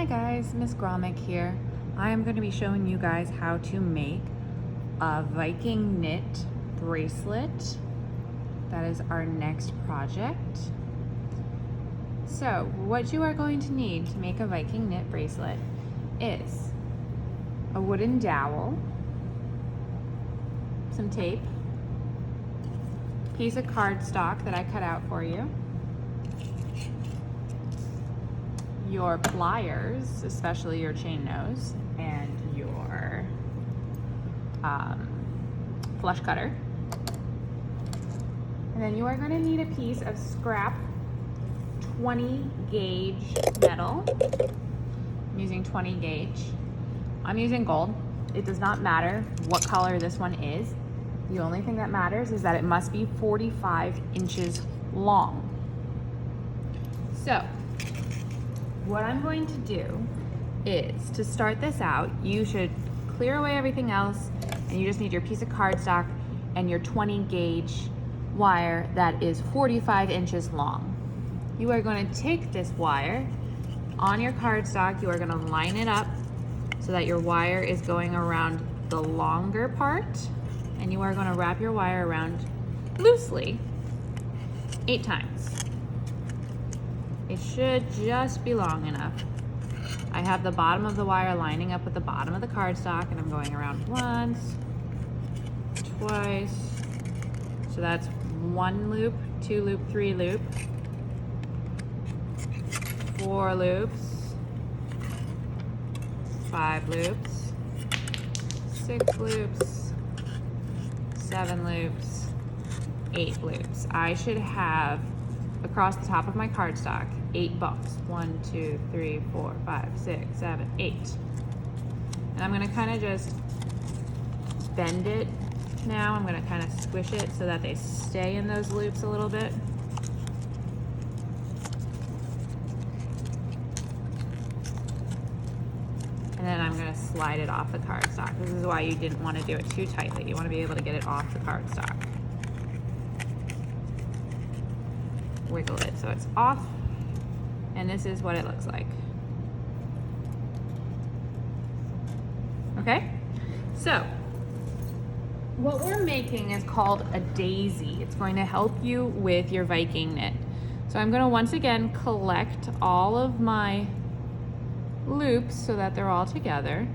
Hi guys, Miss Gromick here. I am going to be showing you guys how to make a Viking knit bracelet. That is our next project. So what you are going to need to make a Viking knit bracelet is a wooden dowel, some tape, piece of cardstock that I cut out for you, your pliers, especially your chain nose, and your flush cutter. And then you are going to need a piece of scrap 20 gauge metal. I'm using 20 gauge. I'm using gold. It does not matter what color this one is. The only thing that matters is that it must be 45 inches long. So what I'm going to do is, to start this out, you should clear away everything else, and you just need your piece of cardstock and your 20 gauge wire that is 45 inches long. You are going to take this wire on your cardstock, you are going to line it up so that your wire is going around the longer part, and you are going to wrap your wire around loosely 8 times. It should just be long enough. I have the bottom of the wire lining up with the bottom of the cardstock, and I'm going around once, twice. So that's 1 loop, 2 loop, 3 loop, 4 loops, 5 loops, 6 loops, 7 loops, 8 loops. I should have, across the top of my cardstock, 8 bumps. 1, 2, 3, 4, 5, 6, 7, 8. And I'm gonna kind of just bend it now. I'm gonna kind of squish it so that they stay in those loops a little bit. And then I'm gonna slide it off the cardstock. This is why you didn't want to do it too tightly. You want to be able to get it off the cardstock. Wiggle it so it's off, and this is what it looks like. Okay, so what we're making is called a daisy. It's going to help you with your Viking knit. So I'm going to once again collect all of my loops so that they're all together.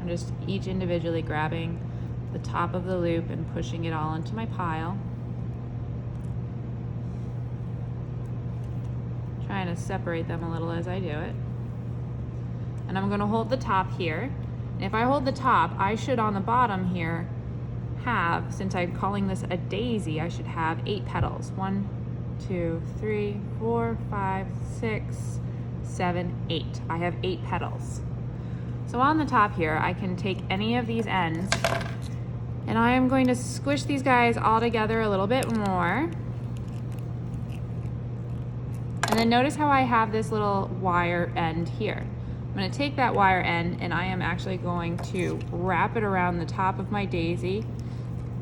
I'm just each individually grabbing the top of the loop and pushing it all into my pile. Trying to separate them a little as I do it. And I'm going to hold the top here. And if I hold the top, I should on the bottom here have, since I'm calling this a daisy, I should have 8 petals. 1, 2, 3, 4, 5, 6, 7, 8. I have 8 petals. So on the top here, I can take any of these ends, and I am going to squish these guys all together a little bit more. And then notice how I have this little wire end here. I'm going to take that wire end, and I am actually going to wrap it around the top of my daisy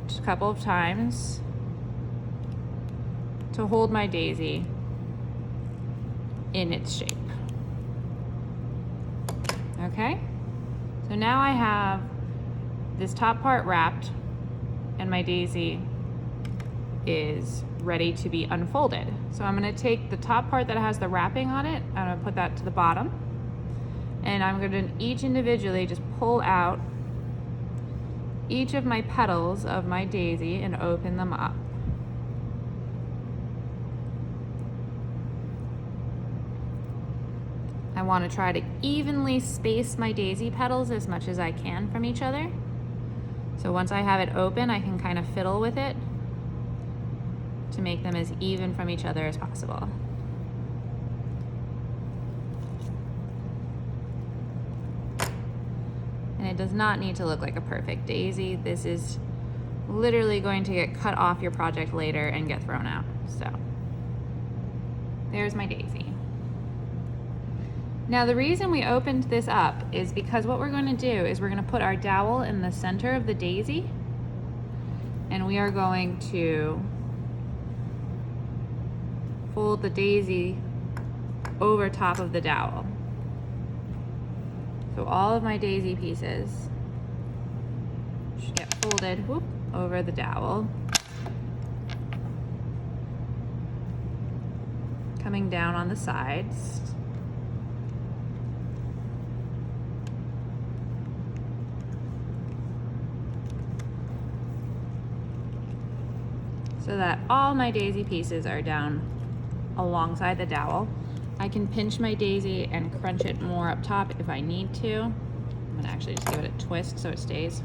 just a couple of times to hold my daisy in its shape. Okay, so now I have this top part wrapped, and my daisy is ready to be unfolded. So I'm going to take the top part that has the wrapping on it, I'm going to put that to the bottom, and I'm going to each individually just pull out each of my petals of my daisy and open them up. I want to try to evenly space my daisy petals as much as I can from each other. So once I have it open, I can kind of fiddle with it to make them as even from each other as possible. And it does not need to look like a perfect daisy. This is literally going to get cut off your project later and get thrown out. So there's my daisy. Now the reason we opened this up is because what we're going to do is we're going to put our dowel in the center of the daisy, and we are going to fold the daisy over top of the dowel. So all of my daisy pieces should get folded, whoop, over the dowel. Coming down on the sides. So that all my daisy pieces are down alongside the dowel. I can pinch my daisy and crunch it more up top if I need to. I'm gonna actually just give it a twist so it stays.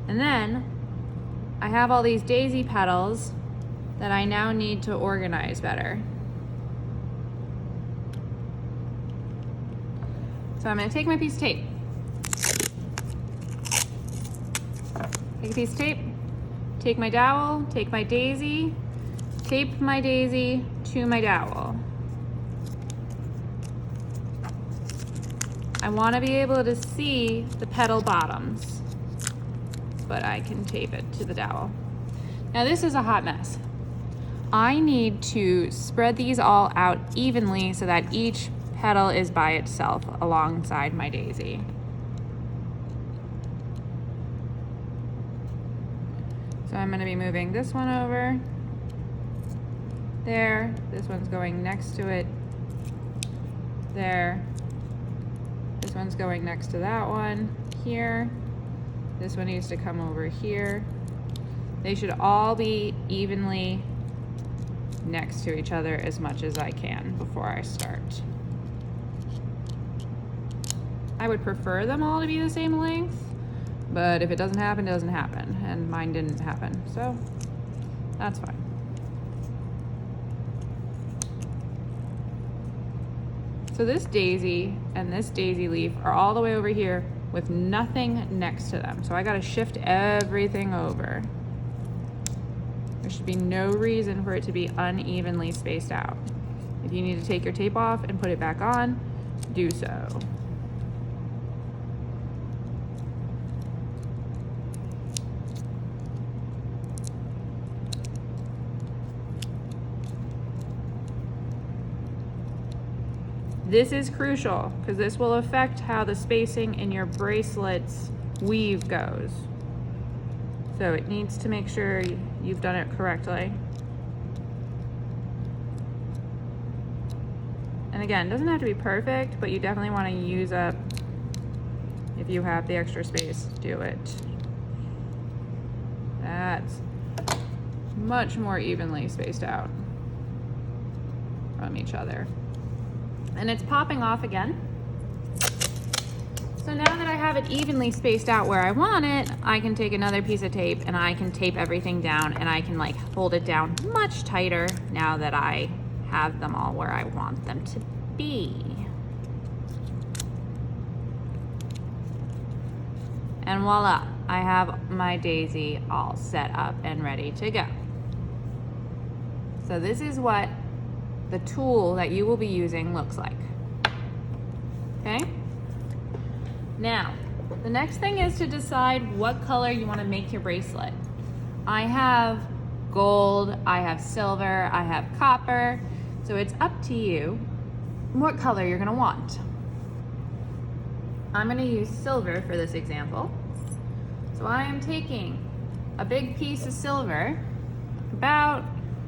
And then I have all these daisy petals that I now need to organize better. So I'm gonna take my piece of tape. Take a piece of tape, take my dowel, take my daisy, tape my daisy to my dowel. I want to be able to see the petal bottoms, but I can tape it to the dowel. Now this is a hot mess. I need to spread these all out evenly so that each petal is by itself alongside my daisy. So I'm going to be moving this one over there. This one's going next to it there. This one's going next to that one here. This one needs to come over here. They should all be evenly next to each other as much as I can before I start. I would prefer them all to be the same length, but if it doesn't happen, it doesn't happen. And mine didn't happen, so that's fine. So this daisy and this daisy leaf are all the way over here with nothing next to them. So I gotta shift everything over. There should be no reason for it to be unevenly spaced out. If you need to take your tape off and put it back on, do so. This is crucial because this will affect how the spacing in your bracelet's weave goes. So it needs to make sure you've done it correctly. And again, it doesn't have to be perfect, but you definitely want to use up, if you have the extra space, do it. That's much more evenly spaced out from each other. And it's popping off again. So now that I have it evenly spaced out where I want it, I can take another piece of tape and I can tape everything down and I can like hold it down much tighter now that I have them all where I want them to be. And voila, I have my daisy all set up and ready to go. So this is what the tool that you will be using looks like. Okay? Now, the next thing is to decide what color you want to make your bracelet. I have gold, I have silver, I have copper, so it's up to you what color you're going to want. I'm going to use silver for this example. So I am taking a big piece of silver, about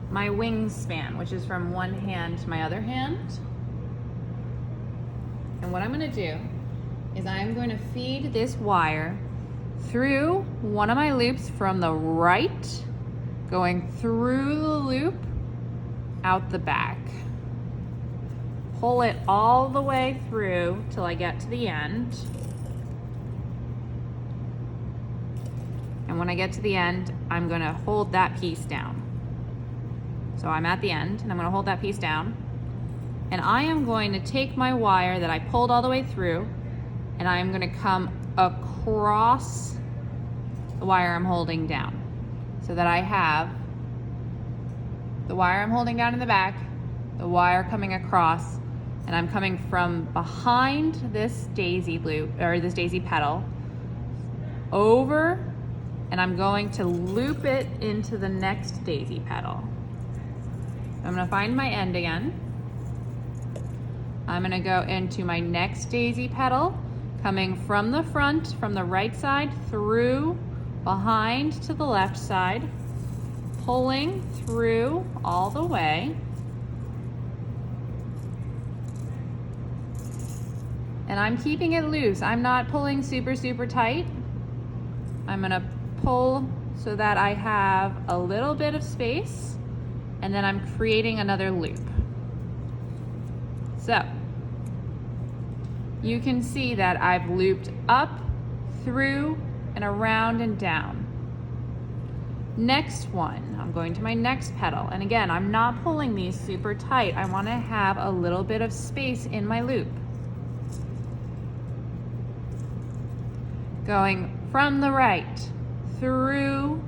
my wingspan, which is from one hand to my other hand. And what I'm going to do is I'm going to feed this wire through one of my loops from the right, going through the loop, out the back. Pull it all the way through till I get to the end. And when I get to the end, I'm going to hold that piece down. So I'm at the end and I'm going to hold that piece down. And I am going to take my wire that I pulled all the way through and I am going to come across the wire I'm holding down so that I have the wire I'm holding down in the back, the wire coming across, and I'm coming from behind this daisy loop or this daisy petal over, and I'm going to loop it into the next daisy petal. I'm going to find my end again. I'm gonna go into my next daisy petal, coming from the front, from the right side through behind to the left side, pulling through all the way. And I'm keeping it loose. I'm not pulling super, super tight. I'm gonna pull so that I have a little bit of space, and then I'm creating another loop. So you can see that I've looped up, through, and around and down. Next one, I'm going to my next petal. And again, I'm not pulling these super tight. I want to have a little bit of space in my loop. Going from the right through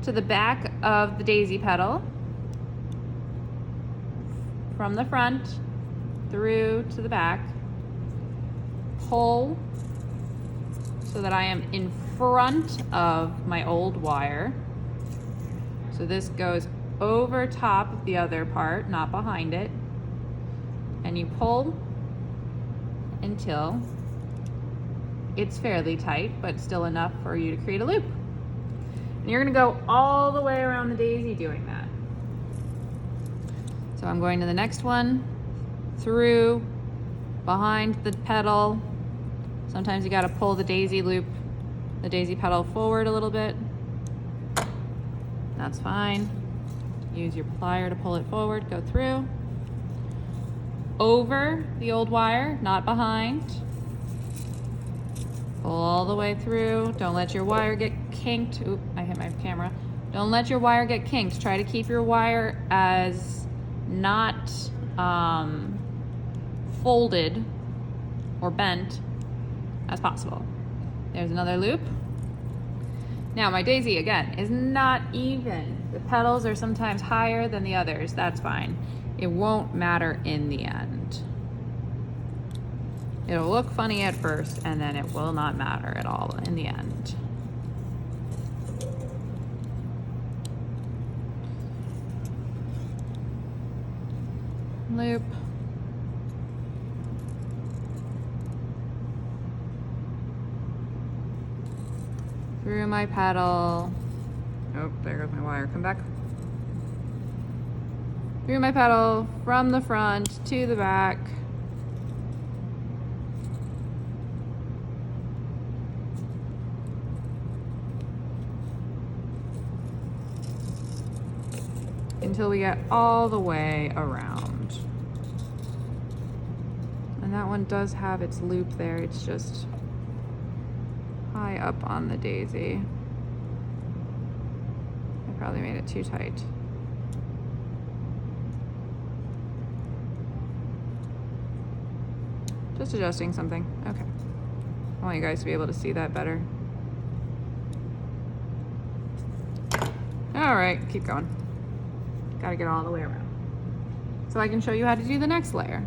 to the back of the daisy petal, from the front through to the back, pull so that I am in front of my old wire. So this goes over top of the other part, not behind it. And you pull until it's fairly tight, but still enough for you to create a loop. And you're gonna go all the way around the daisy doing that. So I'm going to the next one, through, behind the petal. Sometimes you gotta pull the daisy loop, the daisy petal forward a little bit. That's fine. Use your plier to pull it forward, go through. Over the old wire, not behind. Pull all the way through. Don't let your wire get kinked. Oop, I hit my camera. Don't let your wire get kinked. Try to keep your wire as not folded or bent as possible. There's another loop. Now my daisy, again, is not even. The petals are sometimes higher than the others. That's fine. It won't matter in the end. It'll look funny at first, and then it will not matter at all in the end. Loop. Through my petal. Oh, there goes my wire. Come back. Through my petal, from the front to the back. Until we get all the way around. And that one does have its loop there. It's just high up on the daisy. I probably made it too tight. Just adjusting something. Okay. I want you guys to be able to see that better. All right, keep going. Gotta get all the way around. So I can show you how to do the next layer.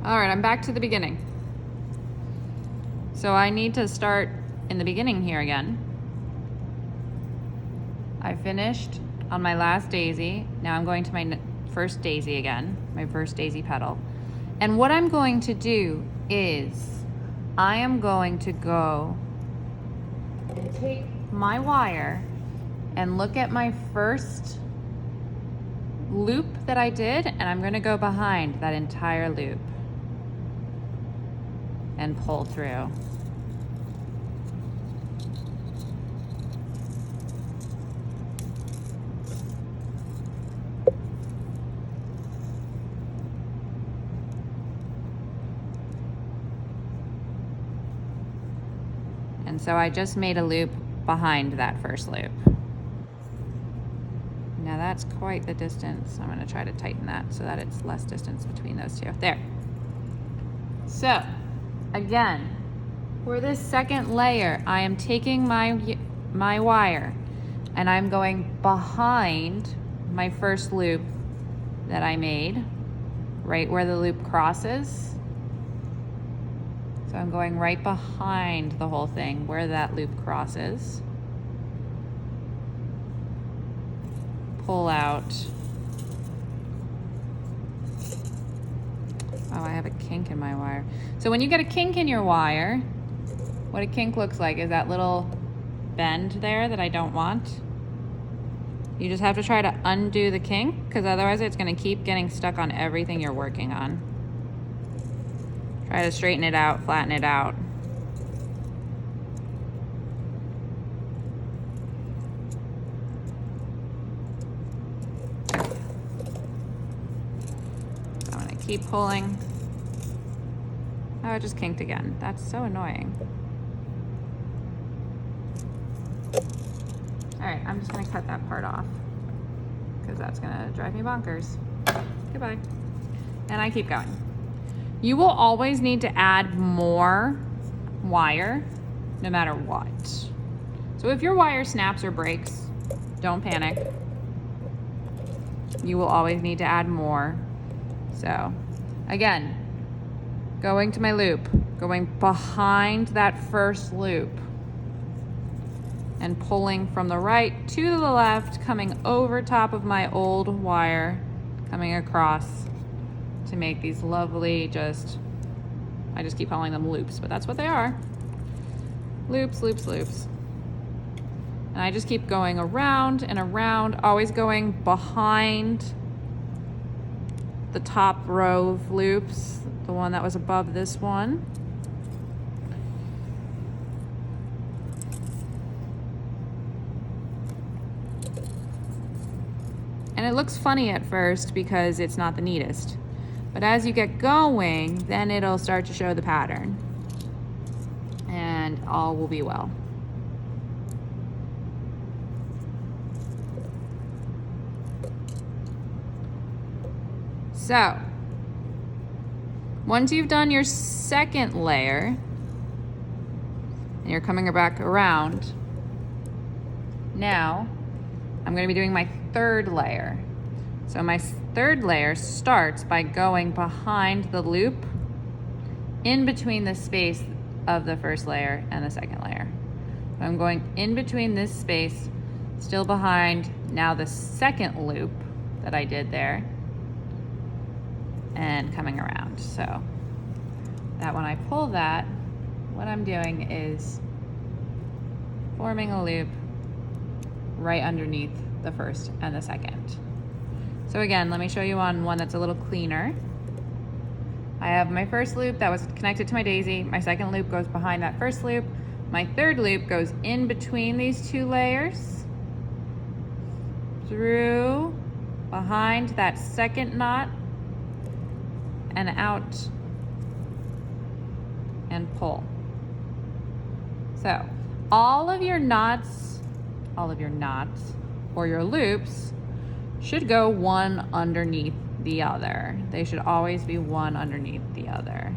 All right, I'm back to the beginning. So I need to start in the beginning here again. I finished on my last daisy. Now I'm going to my first daisy again, my first daisy petal. And what I'm going to do is I am going to go and take my wire and look at my first loop that I did, and I'm going to go behind that entire loop and pull through. And so I just made a loop behind that first loop. Now that's quite the distance. I'm going to try to tighten that so that it's less distance between those two. There. So Again, for this second layer, I am taking my wire and I'm going behind my first loop that I made, right where the loop crosses. So I'm going right behind the whole thing where that loop crosses. Pull out. Oh, I have a kink in my wire. So when you get a kink in your wire, what a kink looks like is that little bend there that I don't want. You just have to try to undo the kink, because otherwise it's going to keep getting stuck on everything you're working on. Try to straighten it out, flatten it out. I'm going to keep pulling. Oh, it just kinked again. That's so annoying. All right, I'm just gonna cut that part off because that's gonna drive me bonkers. Goodbye. And I keep going. You will always need to add more wire no matter what. So if your wire snaps or breaks, don't panic. You will always need to add more. So again, going to my loop, going behind that first loop, and pulling from the right to the left, coming over top of my old wire, coming across to make these lovely, I just keep calling them loops, but that's what they are. Loops, loops, loops. And I just keep going around and around, always going behind the top row of loops, the one that was above this one. And it looks funny at first because it's not the neatest. But as you get going, then it'll start to show the pattern. And all will be well. So, once you've done your second layer, and you're coming back around, now I'm going to be doing my third layer. So my third layer starts by going behind the loop in between the space of the first layer and the second layer. So I'm going in between this space, still behind now the second loop that I did there, and coming around. So that when I pull that, what I'm doing is forming a loop right underneath the first and the second. So again, let me show you on one that's a little cleaner. I have my first loop that was connected to my daisy. My second loop goes behind that first loop. My third loop goes in between these two layers, through, behind that second knot, and out, and pull. So all of your knots or your loops should go one underneath the other. They should always be one underneath the other.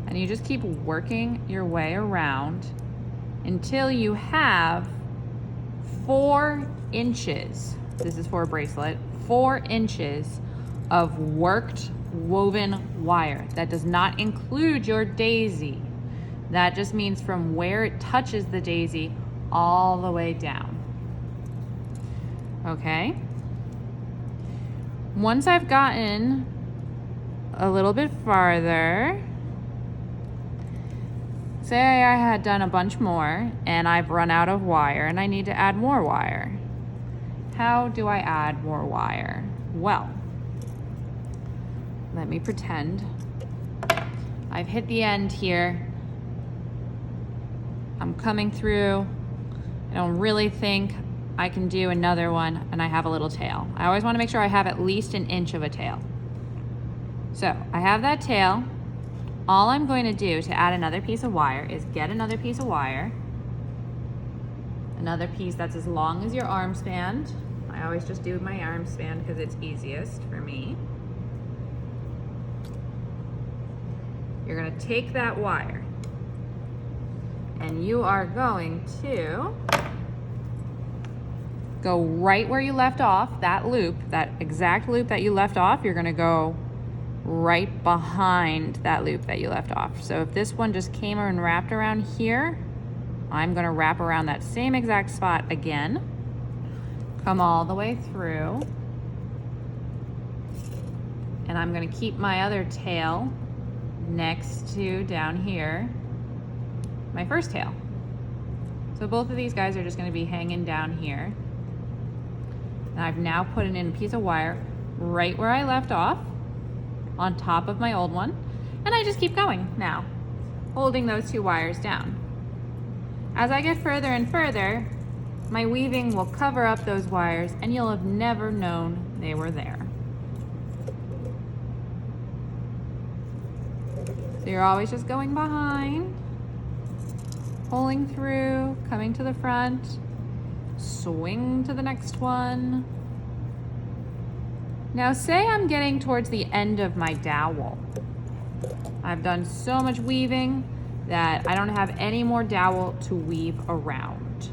And you just keep working your way around until you have 4 inches. This is for a bracelet, 4 inches of worked woven wire. That does not include your daisy. That just means from where it touches the daisy all the way down. Okay? Once I've gotten a little bit farther, say I had done a bunch more and I've run out of wire and I need to add more wire. How do I add more wire? Well, let me pretend I've hit the end here. I'm coming through. I don't really think I can do another one, and I have a little tail. I always want to make sure I have at least an inch of a tail. So I have that tail. All I'm going to do to add another piece of wire is get another piece of wire, another piece that's as long as your arm span. I always just do my arm span because it's easiest for me. you're gonna take that wire and you are going to go right where you left off, that loop, that exact loop that you left off, you're gonna go right behind that loop that you left off. So if this one just came and wrapped around here, I'm gonna wrap around that same exact spot again, come all the way through, and I'm gonna keep my other tail next to down here, my first tail. So both of these guys are just gonna be hanging down here. And I've now put in a piece of wire right where I left off, on top of my old one, and I just keep going now, holding those two wires down. As I get further and further, my weaving will cover up those wires and you'll have never known they were there. So you're always just going behind, pulling through, coming to the front, swing to the next one. Now say I'm getting towards the end of my dowel. I've done so much weaving that I don't have any more dowel to weave around.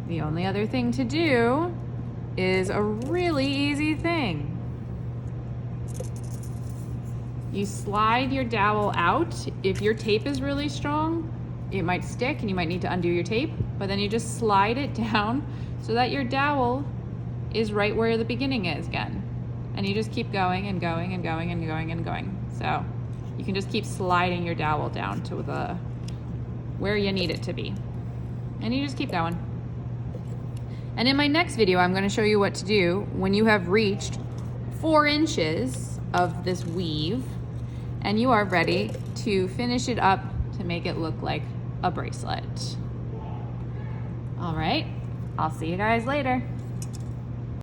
The only other thing to do is a really easy thing. You slide your dowel out. If your tape is really strong, it might stick and you might need to undo your tape, but then you just slide it down so that your dowel is right where the beginning is again. And you just keep going and going and going and going and going. So you can just keep sliding your dowel down to the where you need it to be. And you just keep going. And in my next video, I'm gonna show you what to do when you have reached 4 inches of this weave and you are ready to finish it up to make it look like a bracelet. All right, I'll see you guys later.